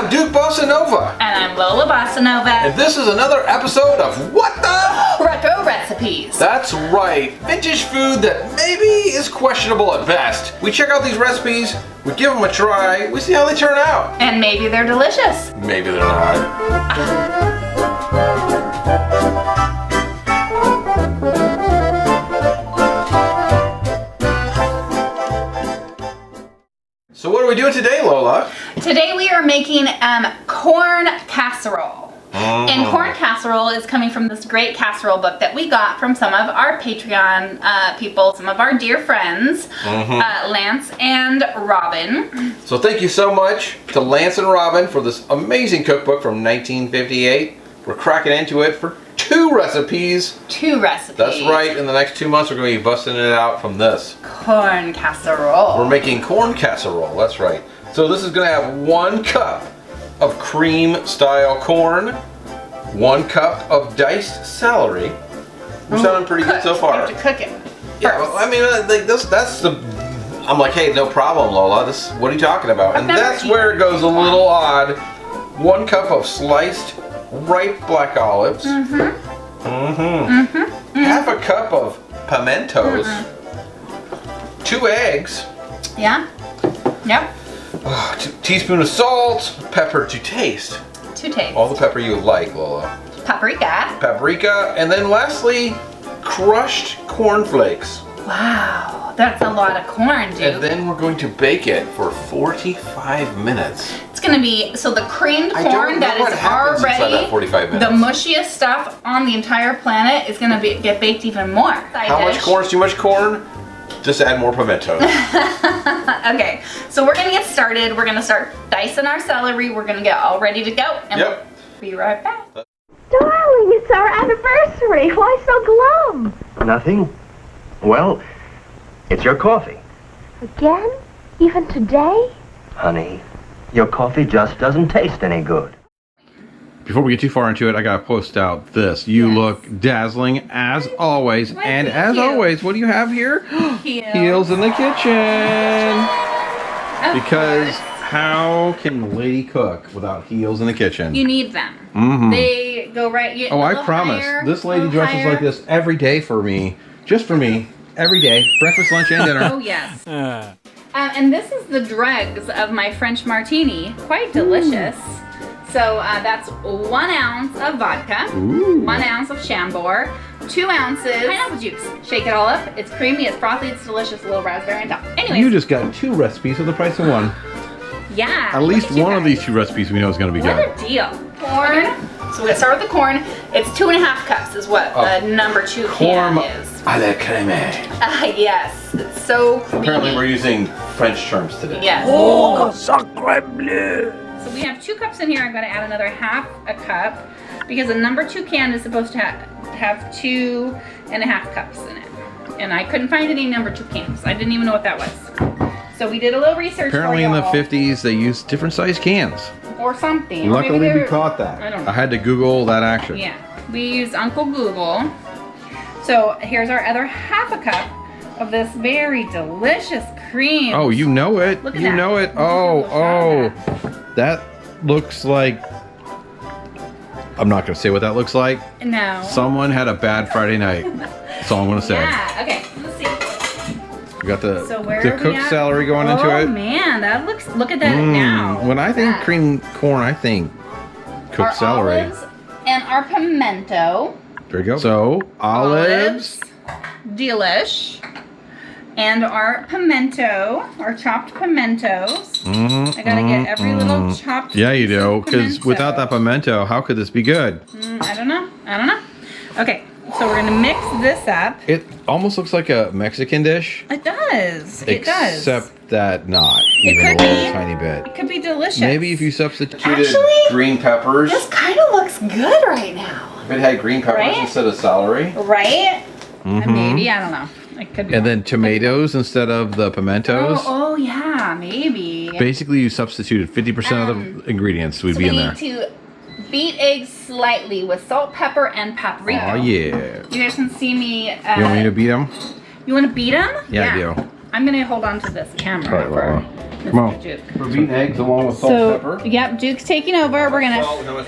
I'm Duke BossaNova. And I'm Lola BossaNova. And this is another episode of What the? Retro Recipes. That's right, vintage food that maybe is questionable at best. We check out these recipes, we give them a try, we see how they turn out. And maybe they're delicious. Maybe they're not. So what are we doing today, Lola? Today we are making corn casserole. And corn casserole is coming from this great casserole book that we got from some of our Patreon people, some of our dear friends, Lance and Robin. So thank you so much to Lance and Robin for this amazing cookbook from 1958. We're cracking into it for 2 recipes. 2 recipes. That's right, in the next 2 months we're going to be busting it out from this. Corn casserole. We're making corn casserole, that's right. So this is going to have 1 cup of cream style corn, 1 cup of diced celery. We're sounding pretty good so far. You have to cook it Yeah, well, I mean, that's the... I'm like, hey, no problem, Lola. What are you talking about? And that's where it goes a little odd. 1 cup of sliced ripe black olives. Half a cup of pimentos. 2 eggs. Yeah. Yep. 2 teaspoons of salt. Pepper to taste. To taste. All the pepper you would like, Lola. Paprika. Paprika. And then lastly, crushed corn flakes. Wow, that's a lot of corn, dude. And then we're going to bake it for 45 minutes. It's gonna be, so the creamed corn that is already 45 minutes. the mushiest stuff on the entire planet is gonna get baked even more. How much corn is too much corn? Just add more pimentos. Okay, so we're gonna get started. We're gonna start dicing our celery. We're gonna get all ready to go. And we'll be right back. Darling, it's our anniversary. Why so glum? Nothing? Well, it's your coffee. Again? Even today? Honey, your coffee just doesn't taste any good. Before we get too far into it, I gotta post out this. You look dazzling as always. And as always, what do you have here? Heels in the kitchen. Because how can a lady cook without heels in the kitchen? You need them. They go right. Oh, I promise. This lady dresses like this every day for me. Just for me. Every day. Breakfast, lunch, and dinner. Oh, yes. And this is the dregs of my French martini. Quite delicious. So that's 1 ounce of vodka, 1 ounce of Chambord, 2 ounces pineapple juice. Shake it all up. It's creamy, it's frothy, it's delicious. A little raspberry on top. Anyways. You just got 2 recipes for the price of 1. Yeah. At least one of these 2 recipes we know is going to be good. What a deal. Corn. So we're going to start with the corn. It's 2.5 cups is what the number 2 can is. À la crème. Yes. It's so creamy. Apparently we're using French terms today. Yes. Oh, sacre bleu! So we have 2 cups in here. I'm going to add another half a cup because the number 2 can is supposed to have 2.5 cups in it. And I couldn't find any number 2 cans. I didn't even know what that was. So we did a little research. Apparently in the 50s they used different size cans. Or something. Luckily we caught that. I don't know. I had to Google that action. Yeah. We used Uncle Google. So here's our other half a cup of this very delicious cream. Oh, you know it. Look at you that. know it. Oh. That looks like... I'm not going to say what that looks like. No. Someone had a bad Friday night. That's all I'm going to say. Yeah. Okay. Let's see. We got the cooked celery going into it. Oh man, that looks. Look at that now. When I think creamed corn, I think cooked celery. Olives and our pimento. There you go. So olives. Delish. And our pimento, our chopped pimentos. I gotta get every little chopped. Yeah, you do. Because without that pimento, how could this be good? I don't know. Okay. So we're gonna mix this up. It almost looks like a Mexican dish. It does. It does. Except that not even a little tiny bit. It could be delicious. Maybe if you substituted Actually, green peppers. This kind of looks good right now. If it had green peppers instead of celery. Right? Maybe, I don't know. It could be. And then tomatoes instead of the pimentos. Oh yeah, maybe. Basically, you substituted 50% of the ingredients would be in there. We need to beat eggs slightly with salt, pepper, and paprika. Oh yeah. You guys can see me. You want me to beat them? You want to beat them? Yeah, I do. I'm gonna hold on to this camera All right, for come on. Mr. Duke. We're beating eggs along with salt and pepper. Yep, Duke's taking over. We're gonna. Salt, how much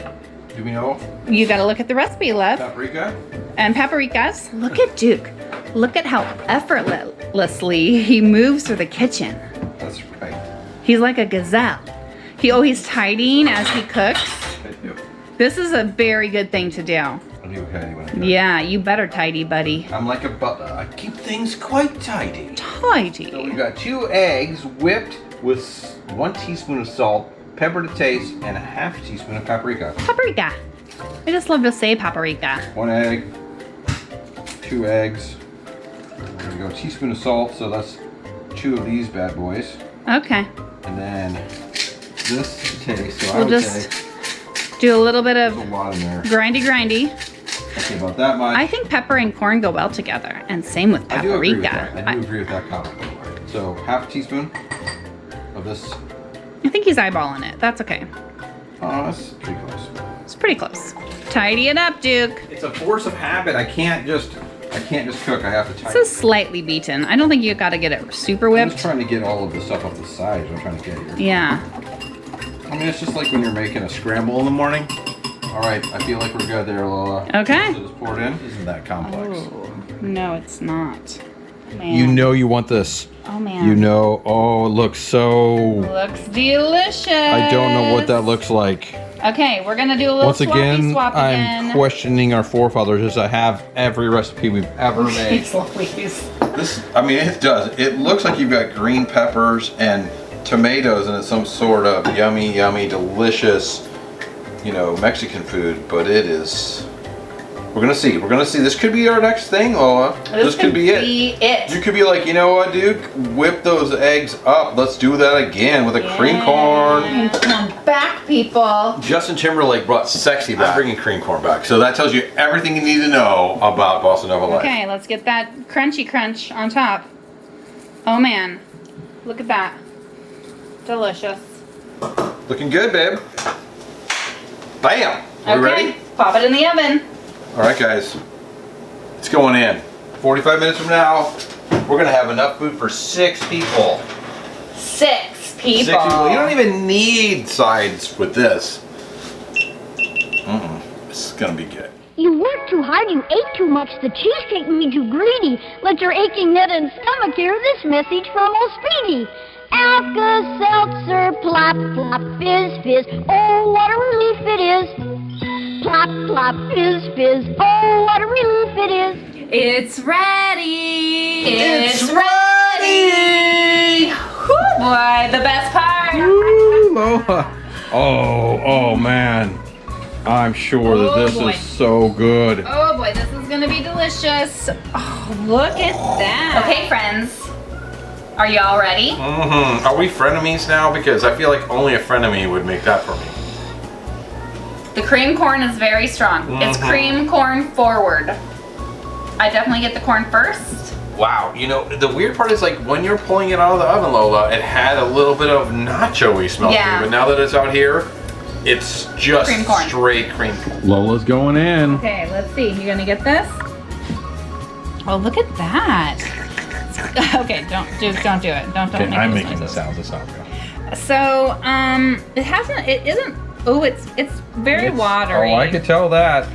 do we know? You gotta look at the recipe, love. Paprika. And paprikas. Look at Duke. Look at how effortlessly he moves through the kitchen. That's right. He's like a gazelle. He's tidying as he cooks. I do. This is a very good thing to do. I do okay when I cook. Yeah, you better tidy, buddy. I'm like a butler. I keep things quite tidy. Tidy. So we've got 2 eggs whipped with 1 teaspoon of salt, pepper to taste, and a ½ teaspoon of paprika. Paprika. I just love to say paprika. 1 egg, 2 eggs. There we go, a teaspoon of salt, so that's 2 of these bad boys. Okay. And then this to taste, so I We'll would just say do a little bit there's of a lot in there. grindy. Okay, about that much. I think pepper and corn go well together, and same with I do agree with paprika. that. I do agree with that comment. So ½ teaspoon of this. I think he's eyeballing it. That's okay. Oh, that's pretty close. It's pretty close. Tidy it up, Duke. It's a force of habit. I can't just cook. I have to This tighten. is slightly beaten. I don't think you gotta get it super I'm just whipped. trying to get all of the stuff off the sides. I'm trying to get here. Yeah. I mean, it's just like when you're making a scramble in the morning. All right, I feel like we're good there, Lola. Okay. So just pour it in. Isn't that complex? Oh, no, it's not. Man. You know you want this. Oh, man. You know. Oh, it looks so. Looks delicious. I don't know what that looks like. Okay, we're gonna do a little Once again, swap I'm again. questioning our forefathers as I have every recipe we've ever made. Louise. This, I mean, it does. It looks like you've got green peppers and tomatoes and it's some sort of yummy, delicious, Mexican food, but it is. We're gonna see. We're gonna see. This could be our next thing, Lola. This could be it. You could be like, you know what, Duke? Whip those eggs up. Let's do that again with a cream corn. Come back, people. Justin Timberlake brought sexy back. I'm bringing cream corn back. So that tells you everything you need to know about BossaNova Life. Okay, let's get that crunchy crunch on top. Oh man, look at that. Delicious. Looking good, babe. Bam. Are we ready? Pop it in the oven. All right, guys. It's going in. 45 minutes from now, we're gonna have enough food for 6 people. 6 people. 6 people. You don't even need sides with this. This is gonna be good. You worked too hard, you ate too much, the cheesecake made you greedy. Let your aching head and stomach hear this message from old Speedy. Alka-Seltzer, plop, plop, fizz, fizz, oh, what a relief it is. Plop, plop, fizz, fizz, oh, what a relief it is. It's ready. It's ready. Whew, boy, the best part. Woo, Lola. Oh man. I'm sure that this boy. is so good. Oh boy, this is gonna be delicious. Oh, look at that. Okay, friends. Are y'all ready? Are we frenemies now? Because I feel like only a frenemy would make that for me. The cream corn is very strong. It's cream corn forward. I definitely get the corn first. Wow, the weird part is like when you're pulling it out of the oven, Lola, it had a little bit of nacho-y smell to it, but now that it's out here, it's just Cream corn. straight cream corn. Lola's going in. Okay, let's see. You gonna get this? Oh, look at that. Okay, don't do it. Don't Okay, make I'm those making the noises. sounds. It's not real. So, it isn't, oh, it's very watery. Oh, I could tell that.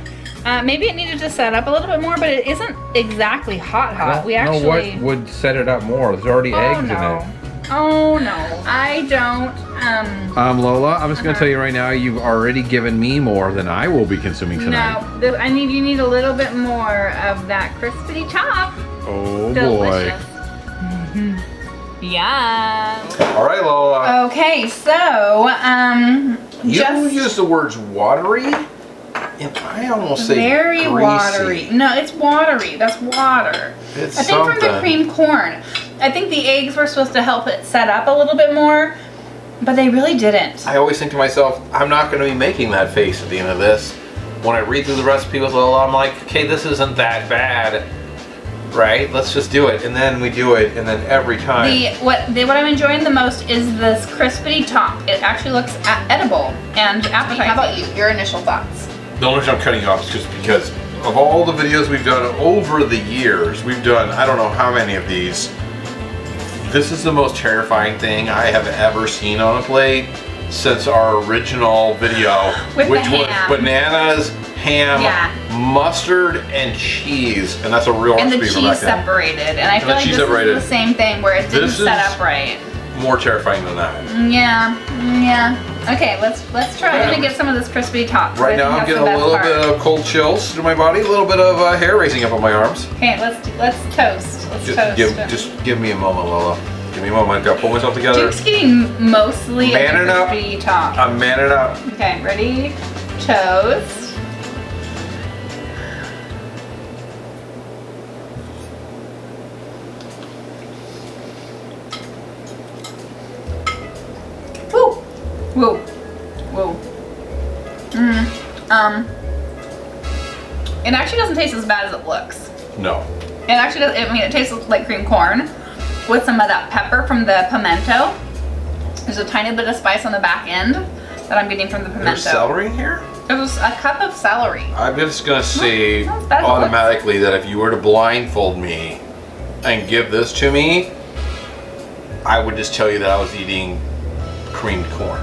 Maybe it needed to set up a little bit more, but it isn't exactly hot. We actually. know what would set it up more. There's already eggs in it. Oh no, I don't. Lola, I'm just gonna tell you right now, you've already given me more than I will be consuming tonight. No, you need a little bit more of that crispity top. Oh Delicious. Yeah. boy. All right, Lola. Okay, so You use the words watery, and I almost say very greasy. watery. No, it's watery. That's water. It's I think from the something. cream corn. I think the eggs were supposed to help it set up a little bit more, but they really didn't. I always think to myself, I'm not going to be making that face at the end of this. When I read through the recipe with Lola, I'm like, okay, this isn't that bad, right? Let's just do it. And then we do it, and then every time. What I'm enjoying the most is this crispity top. It actually looks edible and appetizing. How about you? Your initial thoughts? The only reason I'm cutting you off is just because of all the videos we've done over the years. We've done, I don't know how many of these, This is the most terrifying thing I have ever seen on a plate since our original video, With which the was ham. bananas, ham, mustard, and cheese. And that's a real And the recipe from cheese back then. separated. And I feel the like cheese this separated. is the same thing where it didn't This set is- up right. More terrifying than that. Yeah. Okay, let's try. I'm gonna get some of this crispy top. Right now I'm getting a little bit of cold chills through my body, a little bit of hair raising up on my arms. Okay, let's toast. Let's toast. Just give me a moment, Lola. Give me a moment. I've got to pull myself together. Duke's getting mostly a Manning up. crispy top. I'm manning up. Okay, ready? Toast. Woo! Woo! Woo! It actually doesn't taste as bad as it looks. No. It actually does. I mean, it tastes like cream corn with some of that pepper from the pimento. There's a tiny bit of spice on the back end that I'm getting from the pimento. There's celery in here? There's a cup of celery. I'm just gonna say Not as bad as it automatically that if you were to blindfold me and give this to me, I would just tell you that I was eating creamed corn.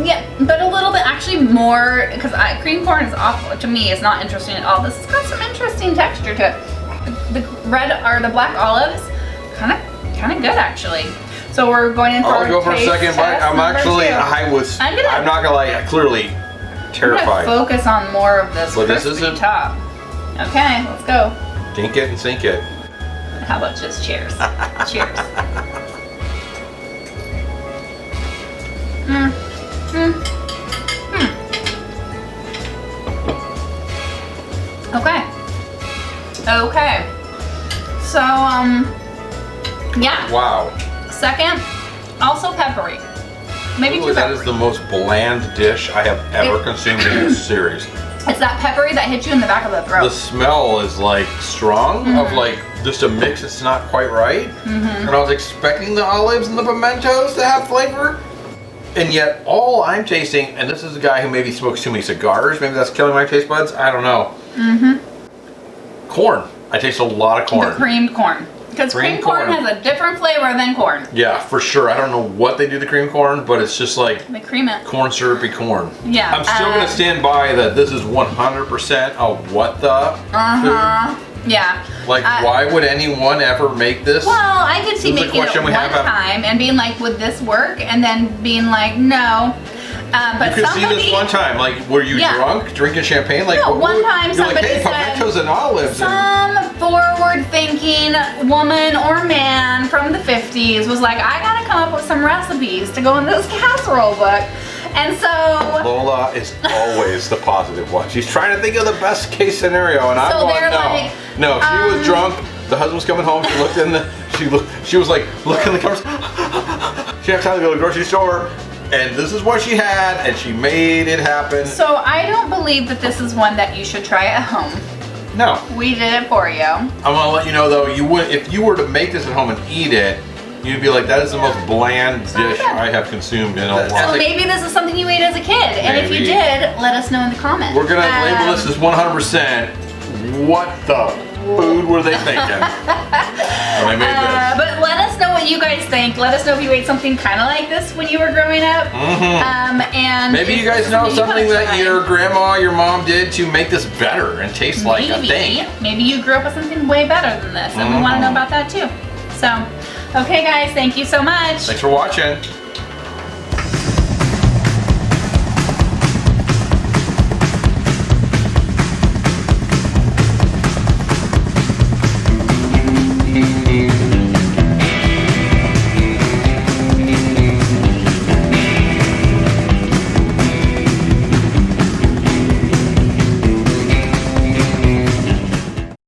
Yeah, but a little bit actually more, because cream corn is awful to me. It's not interesting at all. This has got some interesting texture to it. The red or the black olives, kind of good actually. So we're going in for I'll go for a taste second bite. test I'm number actually, 2. I'm not gonna lie, clearly I'm gonna terrified. focus on more of this But this crispy isn't- top. Okay, let's go. Dink it and sink it. How about just cheers? Cheers. Okay. So, yeah. Wow. Second, also peppery. Maybe Ooh, too that peppery. is the most bland dish I have ever consumed in this series. It's that peppery that hits you in the back of the The throat. smell is like strong of like just a mix that's not quite right. And I was expecting the olives and the pimentos to have flavor. And yet all I'm tasting, and this is a guy who maybe smokes too many cigars, maybe that's killing my taste buds, I don't know. Corn. I taste a lot of corn. The creamed corn. Because creamed corn has a different flavor than corn. Yeah, for sure. I don't know what they do to cream corn, but it's just like They cream it. corn syrupy corn. Yeah. I'm still going to stand by that this is 100% a what the food. Yeah. Like, why would anyone ever make this? Well, I could see This is a making it question one we have after- time and being like, would this work? And then being like, no. But You could see somebody, this one time. Like, were you Yeah. drunk, drinking champagne? Like, No, what- one time you're somebody like, hey, said, pimentos and olives. And some forward-thinking woman or man from the 50s was like, I gotta come up with some recipes to go in this casserole book. And so, Lola is always the positive one. She's trying to think of the best case scenario, and I'm So going, they're no. like, No, she was drunk. The husband was coming home. She looked in the. She was like, look in the cupboard. She had time to go to the grocery store, and this is what she had, and she made it happen. so I don't believe that this is one that you should try at home. No, We did it for you. I'm gonna let you know though. You would, if you were to make this at home and eat it, you'd be like, that is the most bland dish I have consumed in a long So time. maybe this is something you ate as a kid. And if you Maybe. did, let us know in the comments. We're gonna label this as 100%. What the food were they thinking when they made this? But let us know what you guys think. Let us know if you ate something kind of like this when you were growing up. And Maybe if you guys it's know you something wanna that try. your grandma, your mom did to make this better and taste like a thing. Maybe you grew up with something way better than this, and we want to know about that too. So, okay, guys, thank you so much. Thanks for watching.